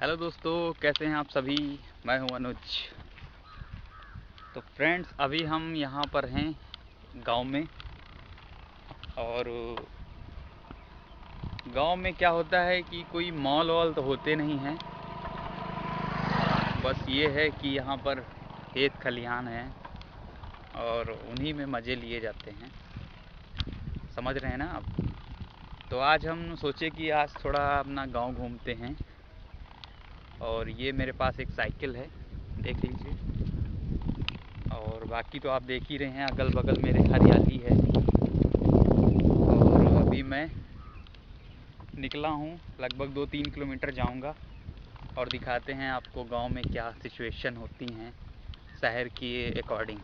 Hello दोस्तों, कैसे हैं आप सभी। मैं हूं अनुज। तो फ्रेंड्स, अभी हम यहाँ पर हैं गांव में। और गांव में क्या होता है कि कोई मॉल वॉल तो होते नहीं हैं। बस ये है कि यहाँ पर खेत खलिहान हैं और उन्हीं में मज़े लिए जाते हैं। समझ रहे हैं ना आप। तो आज हम सोचे कि आज थोड़ा अपना गांव घूमते हैं। और ये मेरे पास एक साइकिल है, देख लीजिए। और बाकी तो आप देख ही रहे हैं, अगल बगल मेरे हरियाली है। और अभी मैं निकला हूँ, लगभग 2-3 किलोमीटर जाऊँगा और दिखाते हैं आपको गांव में क्या सिचुएशन होती हैं शहर के अकॉर्डिंग।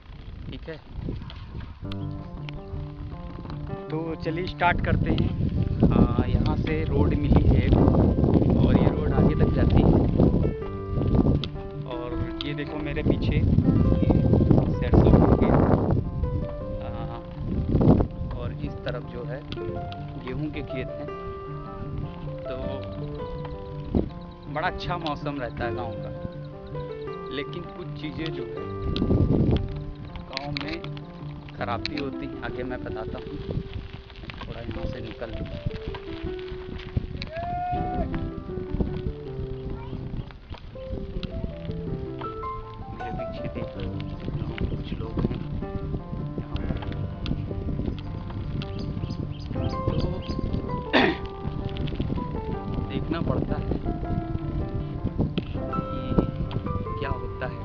ठीक है, तो चलिए स्टार्ट करते हैं। यहाँ से रोड मिली है और ये रोड आगे तक जाती है। और ये देखो मेरे पीछे, ये सरसों के खेत। और इस तरफ जो है गेहूं के खेत हैं। तो बड़ा अच्छा मौसम रहता है गांव का। लेकिन कुछ चीज़ें जो है गांव में खराबी होती हैं, आगे मैं बताता हूँ। थोड़ा यहाँ से निकल लूँ। मेरे पीछे देख गाँव में कुछ लोग हैं यहाँ पर। तो देखना पड़ता है कि क्या होता है।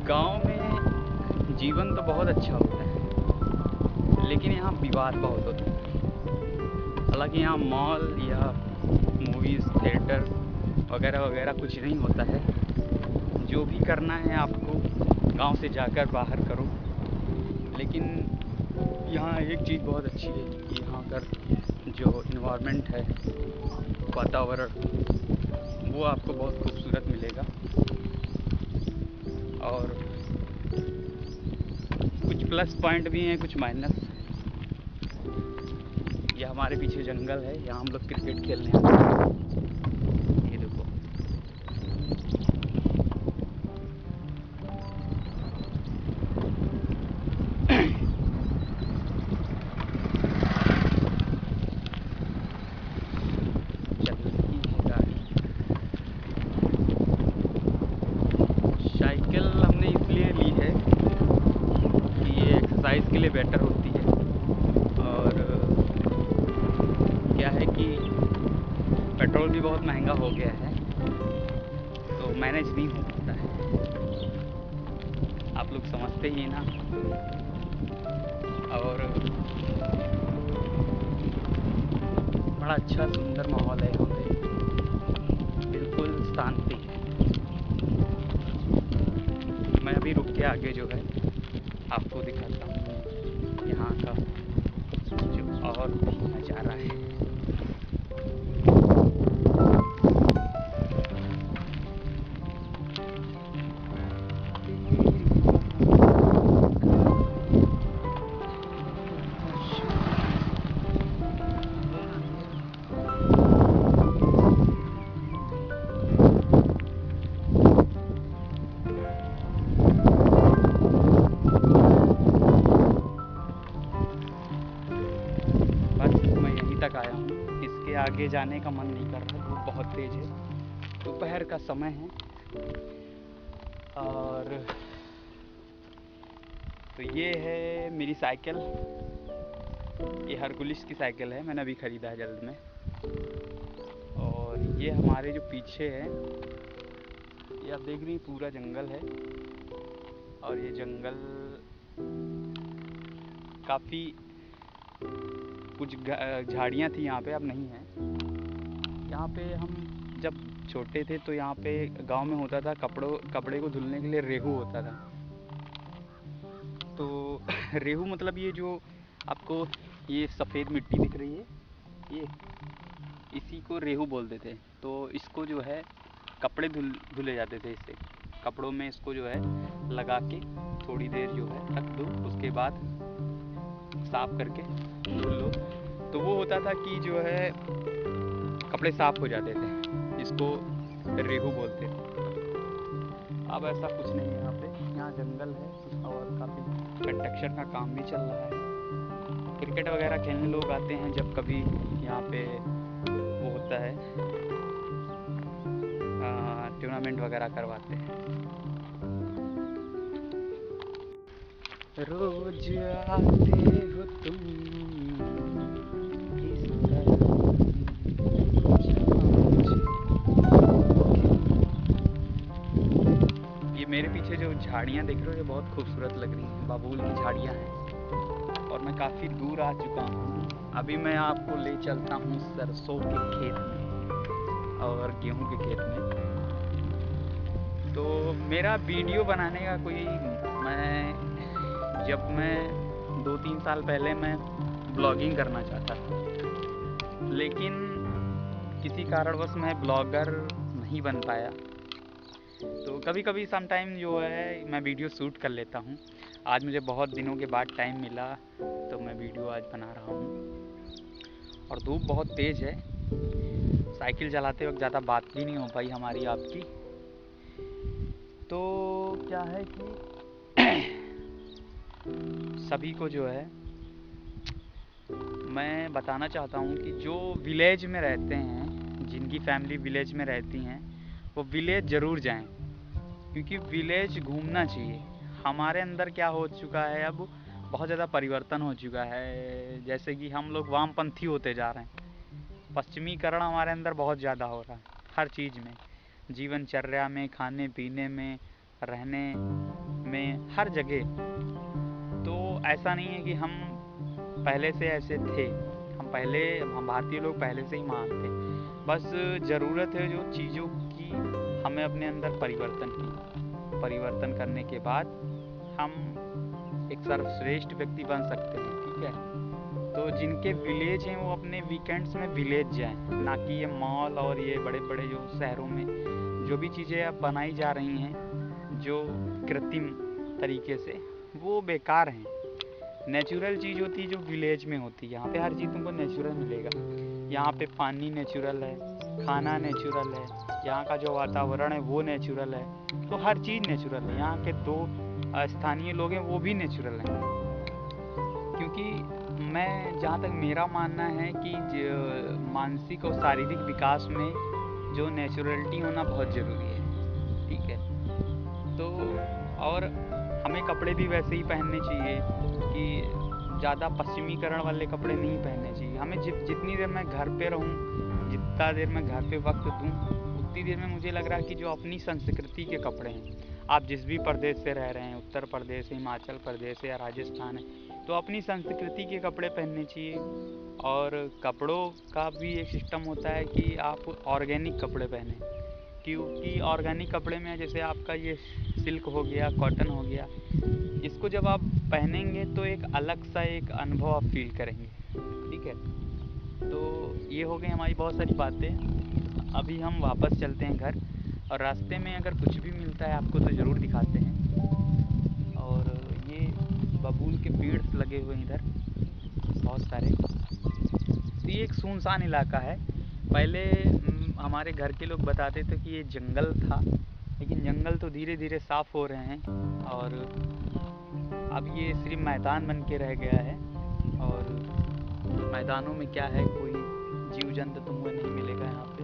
गांव में जीवन तो बहुत अच्छा होता है, लेकिन यहाँ विवाद बहुत होता है। हालांकि यहाँ मॉल या मूवीज़ थिएटर वगैरह वगैरह कुछ नहीं होता है। जो भी करना है आपको गांव से जाकर बाहर करो। लेकिन यहाँ एक चीज़ बहुत अच्छी है कि यहाँ का जो इन्वायरमेंट है, वातावरण, वो आपको बहुत खूबसूरत मिलेगा। और कुछ प्लस पॉइंट भी हैं, कुछ माइनस। ये हमारे पीछे जंगल है, यहाँ हम लोग क्रिकेट खेलने आते हैं। ये देखो, चल रही है गाड़ी। साइकिल हमने इसलिए ली है कि ये एक्सरसाइज के लिए बेटर होती है। और क्या है कि पेट्रोल भी बहुत महंगा हो गया है, तो मैनेज नहीं हो पाता है। आप लोग समझते ही ना। और बड़ा अच्छा सुंदर माहौल है यहाँ पे, बिल्कुल शांति है। मैं अभी रुक के आगे जो है आपको दिखाता हूँ यहाँ का जो और भी नज़ारा है। बस मैं यहीं तक आया हूँ, इसके आगे जाने का मन नहीं कर रहा, धूप बहुत तेज़ है, दोपहर का समय है। और तो ये है मेरी साइकिल, ये हरकुलिस की साइकिल है, मैंने अभी ख़रीदा है जल्द में। और ये हमारे जो पीछे है, ये आप देख रही हैं, पूरा जंगल है। और ये जंगल काफ़ी कुछ झाड़ियाँ थी यहाँ पे, अब नहीं है। यहाँ पे हम जब छोटे थे तो यहाँ पे गांव में होता था, कपड़े को धुलने के लिए रेहू होता था। तो रेहू मतलब ये जो आपको ये सफ़ेद मिट्टी दिख रही है, ये इसी को रेहू बोलते थे। तो इसको जो है कपड़े धुले जाते थे इससे। कपड़ों में इसको जो है लगा के थोड़ी देर जो है रख दो, उसके बाद साफ करके धुल लो, तो वो होता था कि जो है कपड़े साफ हो जाते थे, जिसको रेहू बोलते थे। अब ऐसा कुछ नहीं है यहाँ पे, यहाँ जंगल है और काफ़ी कंस्ट्रक्शन का काम भी चल रहा है। क्रिकेट वगैरह खेलने लोग आते हैं जब कभी यहाँ पे वो होता है, टूर्नामेंट वगैरह करवाते हैं। रोज आते हो तुम इस ये मेरे पीछे जो झाड़ियाँ देख रहे हो ये बहुत खूबसूरत लग रही हैं, बबूल की झाड़ियाँ हैं। और मैं काफ़ी दूर आ चुका हूँ। अभी मैं आपको ले चलता हूँ सरसों के खेत में और गेहूं के खेत में। तो मेरा वीडियो बनाने का कोई, जब मैं 2-3 साल पहले मैं ब्लॉगिंग करना चाहता था, लेकिन किसी कारणवश मैं ब्लॉगर नहीं बन पाया। तो कभी कभी समटाइम जो है मैं वीडियो शूट कर लेता हूँ। आज मुझे बहुत दिनों के बाद टाइम मिला तो मैं वीडियो आज बना रहा हूँ। और धूप बहुत तेज़ है, साइकिल चलाते वक्त ज़्यादा बात भी नहीं हो पाई हमारी आपकी। तो क्या है कि सभी को जो है मैं बताना चाहता हूँ कि जो विलेज में रहते हैं, जिनकी फैमिली विलेज में रहती हैं, वो विलेज ज़रूर जाएं, क्योंकि विलेज घूमना चाहिए। हमारे अंदर क्या हो चुका है, अब बहुत ज़्यादा परिवर्तन हो चुका है। जैसे कि हम लोग वामपंथी होते जा रहे हैं, पश्चिमीकरण हमारे अंदर बहुत ज़्यादा हो रहा है, हर चीज़ में, जीवनचर्या में, खाने पीने में, रहने में, हर जगह। तो ऐसा नहीं है कि हम पहले से ऐसे थे, हम भारतीय लोग पहले से ही महान थे। बस ज़रूरत है जो चीज़ों की, हमें अपने अंदर परिवर्तन करने के बाद हम एक सर्वश्रेष्ठ व्यक्ति बन सकते हैं। ठीक है, तो जिनके विलेज हैं वो अपने वीकेंड्स में विलेज जाएं, ना कि ये मॉल और ये बड़े बड़े जो शहरों में जो भी चीज़ें अब बनाई जा रही हैं जो कृत्रिम तरीके से, वो बेकार हैं। नेचुरल चीज़ होती है जो विलेज में होती है, यहाँ पे हर चीज़ तुमको नेचुरल मिलेगा। यहाँ पे पानी नेचुरल है, खाना नेचुरल है, यहाँ का जो वातावरण है वो नेचुरल है। तो हर चीज़ नेचुरल है। यहाँ के दो स्थानीय लोग हैं वो भी नेचुरल हैं। क्योंकि मैं, जहाँ तक मेरा मानना है कि मानसिक और शारीरिक विकास में जो नेचुरलिटी होना बहुत ज़रूरी है। ठीक है, तो और हमें कपड़े भी वैसे ही पहनने चाहिए कि ज़्यादा पश्चिमीकरण वाले कपड़े नहीं पहनने चाहिए हमें। जितनी देर मैं घर पे रहूँ, जितना देर मैं घर पे वक्त दूँ, उतनी देर में मुझे लग रहा है कि जो अपनी संस्कृति के कपड़े हैं, आप जिस भी प्रदेश से रह रहे हैं, उत्तर प्रदेश, हिमाचल प्रदेश या राजस्थान है, तो अपनी संस्कृति के कपड़े पहनने चाहिए। और कपड़ों का भी एक सिस्टम होता है कि आप ऑर्गेनिक कपड़े पहने, क्योंकि ऑर्गेनिक कपड़े में जैसे आपका ये सिल्क हो गया, कॉटन हो गया, इसको जब आप पहनेंगे तो एक अलग सा एक अनुभव आप फील करेंगे। ठीक है, तो ये हो गई हमारी बहुत सारी बातें। अभी हम वापस चलते हैं घर, और रास्ते में अगर कुछ भी मिलता है आपको तो ज़रूर दिखाते हैं। और ये बबूल के पेड़ लगे हुए हैं इधर बहुत सारे। तो ये एक सुनसान इलाका है। पहले हमारे घर के लोग बताते थे कि ये जंगल था, लेकिन जंगल तो धीरे धीरे साफ़ हो रहे हैं और अब ये सिर्फ मैदान बन के रह गया है। और मैदानों में क्या है, कोई जीव जंतु तुमको नहीं मिलेगा यहाँ पे।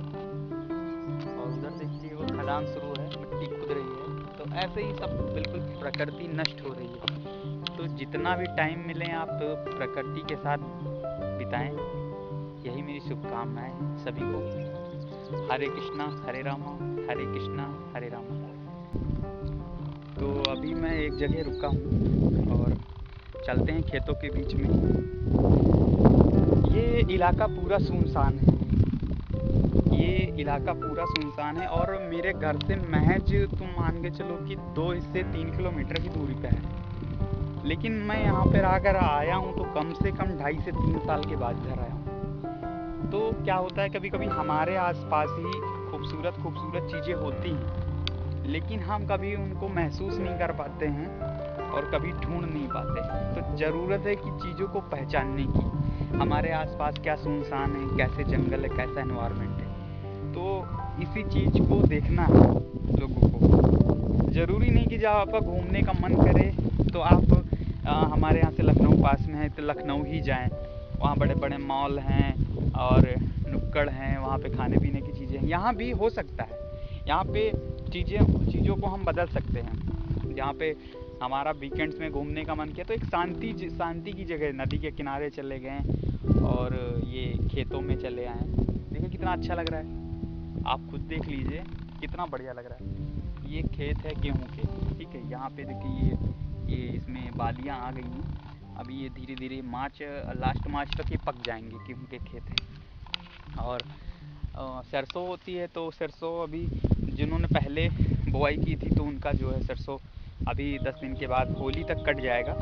और उधर देखिए वो खदान शुरू है, मिट्टी खुद रही है। तो ऐसे ही सब बिल्कुल प्रकृति नष्ट हो रही है। तो जितना भी टाइम मिले आप प्रकृति के साथ बिताएं, यही मेरी शुभकामनाएं हैं सभी को। हरे कृष्णा हरे रामा, हरे कृष्णा हरे रामा। तो अभी मैं एक जगह रुका हूँ और चलते हैं खेतों के बीच में। ये इलाका पूरा सुनसान है, ये इलाका पूरा सुनसान है। और मेरे घर से महज तुम मान के चलो कि 2 से 3 किलोमीटर की दूरी पे है। लेकिन मैं यहाँ पर आकर आया हूँ तो कम से कम 2.5 से 3 साल के बाद घर आया हूँ। तो क्या होता है, कभी कभी हमारे आसपास ही खूबसूरत खूबसूरत चीज़ें होती हैं, लेकिन हम कभी उनको महसूस नहीं कर पाते हैं और कभी ढूंढ नहीं पाते। तो ज़रूरत है कि चीज़ों को पहचानने की। हमारे आसपास क्या सुनसान है, कैसे जंगल है, कैसा एनवायरनमेंट है। तो इसी चीज़ को देखना है लोगों को। ज़रूरी नहीं कि जब आपका घूमने का मन करे तो आप हमारे यहाँ से लखनऊ पास में है तो लखनऊ ही जाएं। वहाँ बड़े बड़े मॉल हैं और नुक्कड़ हैं, वहाँ पे खाने पीने की चीज़ें हैं। यहाँ भी हो सकता है, यहाँ पे चीज़ों को हम बदल सकते हैं। जहाँ पे हमारा वीकेंड्स में घूमने का मन किया तो एक शांति की जगह, नदी के किनारे चले गए और ये खेतों में चले आए। देखिए कितना अच्छा लग रहा है, आप खुद देख लीजिए कितना बढ़िया लग रहा है। ये खेत है गेहूं के, ठीक है। यहाँ पे देखिए ये इसमें बालियाँ आ गई हैं। अभी ये धीरे धीरे लास्ट मार्च तक ये पक जाएंगे गेहूं के खेत हैं। और सरसों होती है तो सरसों अभी जिन्होंने पहले बुआई की थी तो उनका जो है सरसों अभी 10 दिन के बाद होली तक कट जाएगा।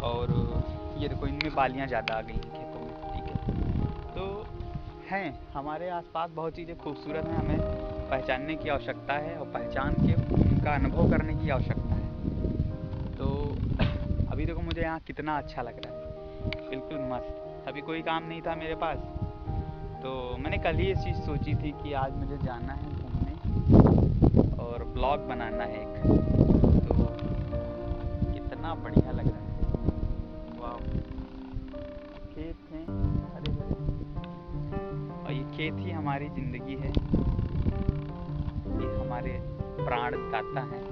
और ये देखो इनमें बालियाँ ज़्यादा आ गई हैं खेतों में, ठीक है। तो हैं हमारे आसपास बहुत चीज़ें खूबसूरत हैं, हमें पहचानने की आवश्यकता है और पहचान के उनका अनुभव करने की आवश्यकता है। तो अभी देखो मुझे यहाँ कितना अच्छा लग रहा है, बिल्कुल मस्त। अभी कोई काम नहीं था मेरे पास तो मैंने कल ही ये चीज़ सोची थी कि आज मुझे जाना है घूमने और ब्लॉग बनाना है एक। तो कितना बढ़िया लग रहा है, वाह। खेत हैं हरे भरे और ये खेत ही हमारी ज़िंदगी है, ये हमारे प्राण दाता हैं।